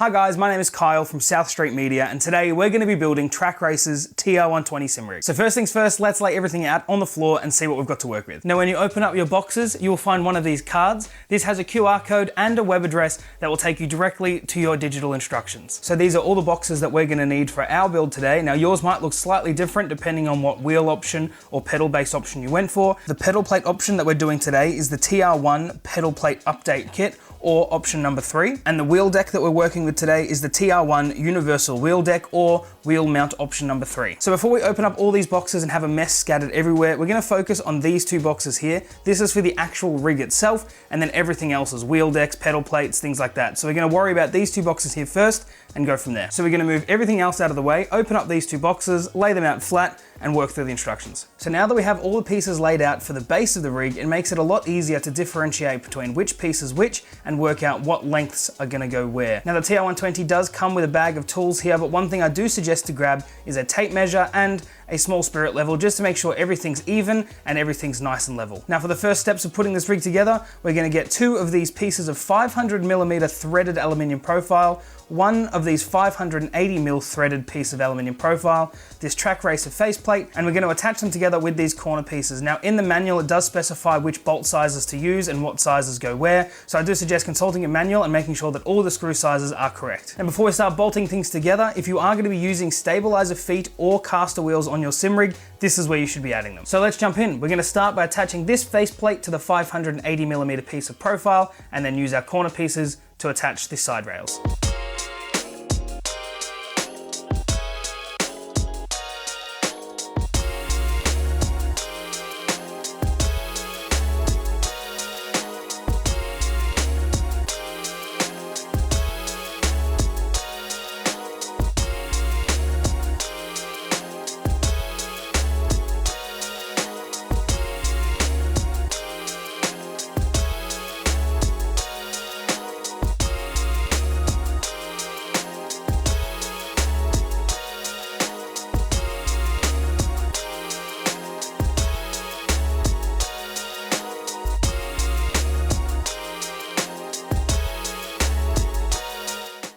Hi guys, my name is Kyle from South Street Media, and today we're going to be building Trak Racer's TR120 sim rig. So first things first, let's lay everything out on the floor and see what we've got to work with. Now when you open up your boxes, you will find one of these cards. This has a QR code and a web address that will take you directly to your digital instructions. So these are all the boxes that we're going to need for our build today. Now yours might look slightly different depending on what wheel option or pedal based option you went for. The pedal plate option that we're doing today is the TR1 pedal plate update kit, or option number 3. And the wheel deck that we're working with today is the TR1 universal wheel deck, or wheel mount option number 3. So before we open up all these boxes and have a mess scattered everywhere, we're gonna focus on these two boxes here. This is for the actual rig itself, and then everything else is wheel decks, pedal plates, things like that. So we're gonna worry about these two boxes here first and go from there. So we're gonna move everything else out of the way, open up these two boxes, lay them out flat, and work through the instructions. So now that we have all the pieces laid out for the base of the rig, it makes it a lot easier to differentiate between which piece is which and work out what lengths are gonna go where. Now the TR120 does come with a bag of tools here, but one thing I do suggest to grab is a tape measure and a small spirit level, just to make sure everything's even and everything's nice and level. Now for the first steps of putting this rig together, we're gonna get 2 of these pieces of 500mm threaded aluminium profile, 1 of these 580mm threaded piece of aluminium profile, this Trak Racer faceplate, and we're going to attach them together with these corner pieces. Now in the manual it does specify which bolt sizes to use and what sizes go where, so I do suggest consulting a manual and making sure that all the screw sizes are correct. And before we start bolting things together, if you are going to be using stabilizer feet or caster wheels on your sim rig, this is where you should be adding them. So let's jump in. We're going to start by attaching this faceplate to the 580mm piece of profile, and then use our corner pieces to attach the side rails.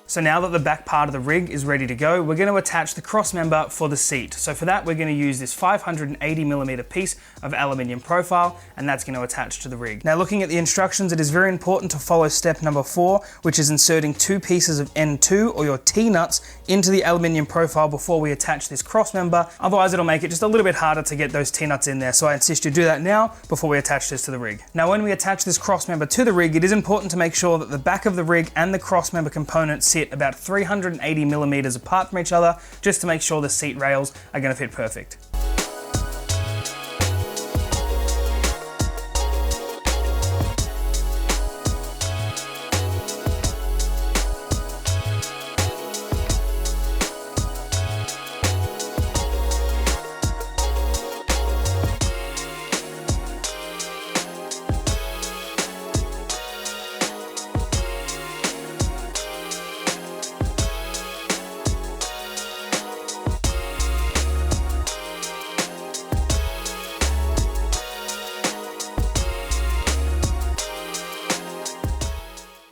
So now that the back part of the rig is ready to go, we're going to attach the cross member for the seat. So for that, we're going to use this 580mm piece of aluminium profile, and that's going to attach to the rig. Now looking at the instructions, it is very important to follow step number 4, which is inserting 2 pieces of N2 or your T-nuts into the aluminium profile before we attach this cross member. Otherwise it'll make it just a little bit harder to get those T-nuts in there. So I insist you do that now before we attach this to the rig. Now when we attach this cross member to the rig, it is important to make sure that the back of the rig and the cross member component sit about 380mm apart from each other, just to make sure the seat rails are going to fit perfect.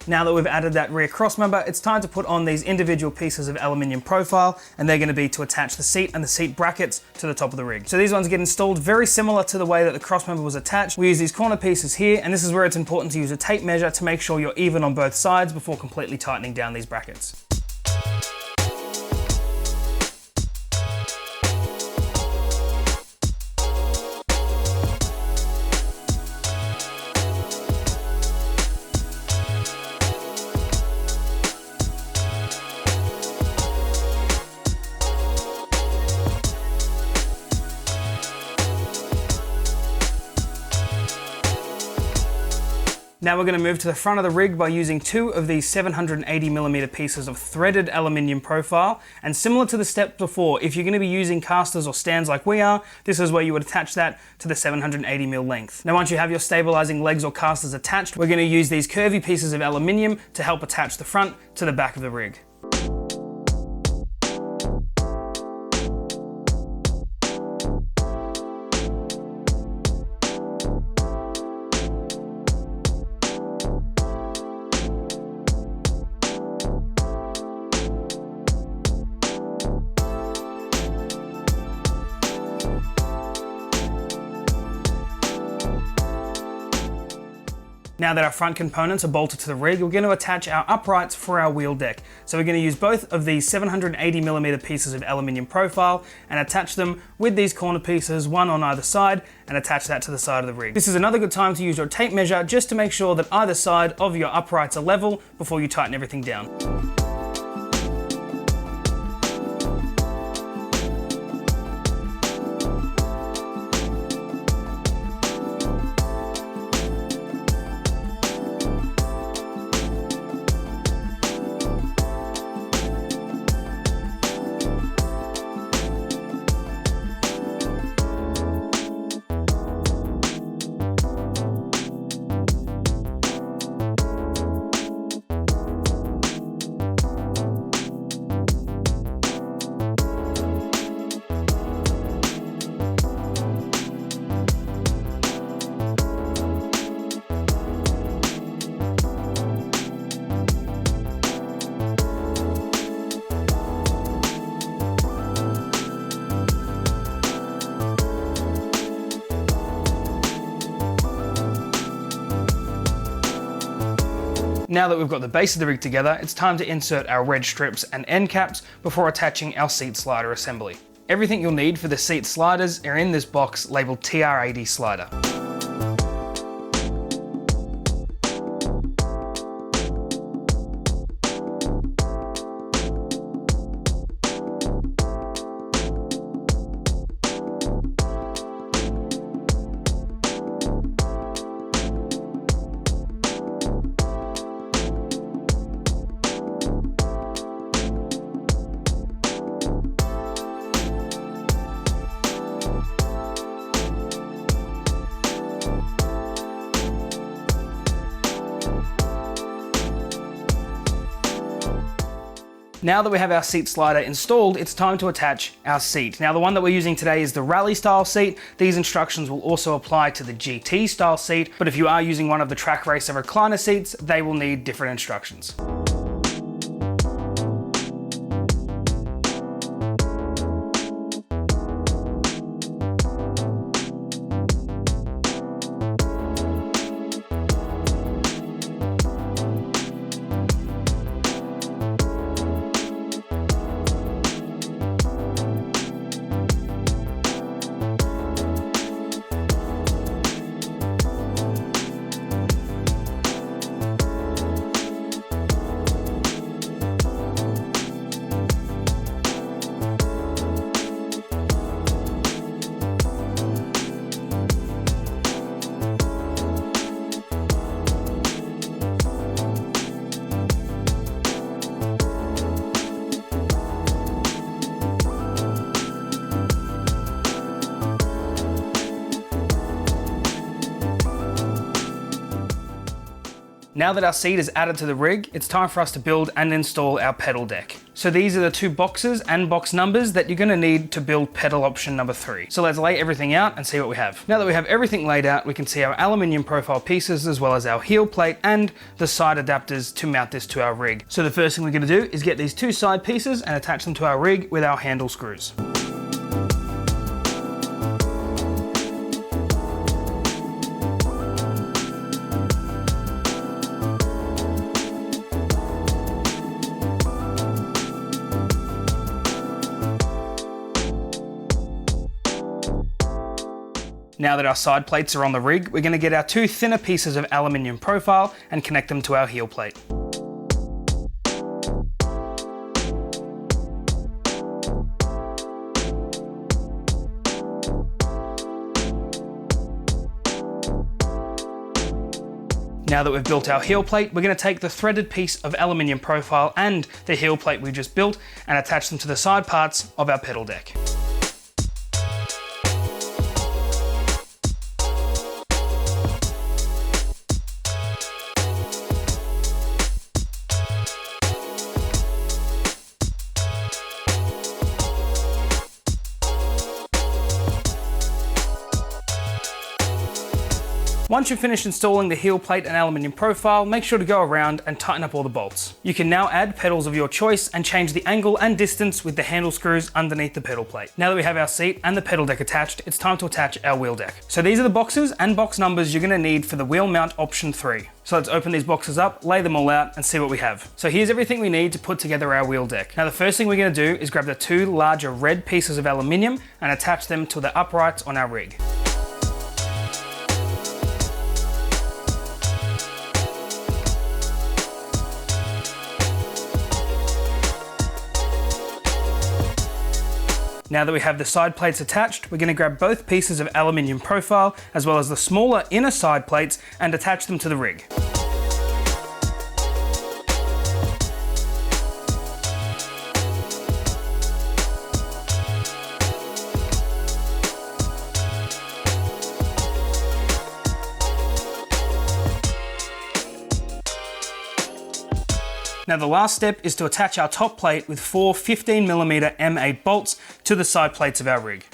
Now that we've added that rear cross member, it's time to put on these individual pieces of aluminium profile, and they're going to be to attach the seat and the seat brackets to the top of the rig. So these ones get installed very similar to the way that the cross member was attached. We use these corner pieces here, and this is where it's important to use a tape measure to make sure you're even on both sides before completely tightening down these brackets. Now we're going to move to the front of the rig by using 2 of these 780mm pieces of threaded aluminium profile. And similar to the step before, if you're going to be using casters or stands like we are, this is where you would attach that to the 780mm length. Now once you have your stabilizing legs or casters attached, we're going to use these curvy pieces of aluminium to help attach the front to the back of the rig. Now that our front components are bolted to the rig, we're going to attach our uprights for our wheel deck. So we're going to use both of these 780mm pieces of aluminium profile and attach them with these corner pieces, one on either side, and attach that to the side of the rig. This is another good time to use your tape measure just to make sure that either side of your uprights are level before you tighten everything down. Now that we've got the base of the rig together, it's time to insert our red strips and end caps before attaching our seat slider assembly. Everything you'll need for the seat sliders are in this box labeled TR120 slider. Now that we have our seat slider installed, it's time to attach our seat. Now the one that we're using today is the rally style seat. These instructions will also apply to the GT style seat, but if you are using one of the Trak Racer recliner seats, they will need different instructions. Now that our seat is added to the rig, it's time for us to build and install our pedal deck. So these are the two boxes and box numbers that you're going to need to build pedal option number 3. So let's lay everything out and see what we have. Now that we have everything laid out, we can see our aluminium profile pieces as well as our heel plate and the side adapters to mount this to our rig. So the first thing we're going to do is get these two side pieces and attach them to our rig with our handle screws. Now that our side plates are on the rig, we're going to get our two thinner pieces of aluminium profile and connect them to our heel plate. Now that we've built our heel plate, we're going to take the threaded piece of aluminium profile and the heel plate we just built and attach them to the side parts of our pedal deck. Once you've finished installing the heel plate and aluminium profile, make sure to go around and tighten up all the bolts. You can now add pedals of your choice and change the angle and distance with the handle screws underneath the pedal plate. Now that we have our seat and the pedal deck attached, it's time to attach our wheel deck. So these are the boxes and box numbers you're going to need for the wheel mount option 3. So let's open these boxes up, lay them all out, and see what we have. So here's everything we need to put together our wheel deck. Now the first thing we're going to do is grab the 2 larger red pieces of aluminium and attach them to the uprights on our rig. Now that we have the side plates attached, we're going to grab both pieces of aluminium profile as well as the smaller inner side plates and attach them to the rig. Now the last step is to attach our top plate with 4 15mm M8 bolts to the side plates of our rig.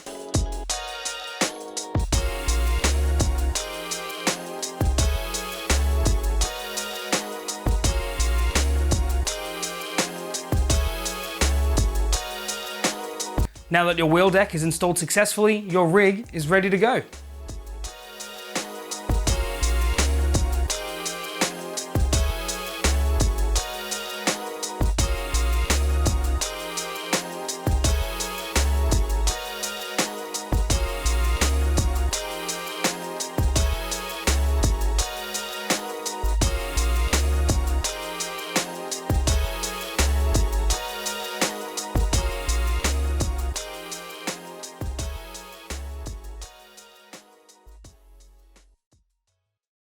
Now that your wheel deck is installed successfully, your rig is ready to go.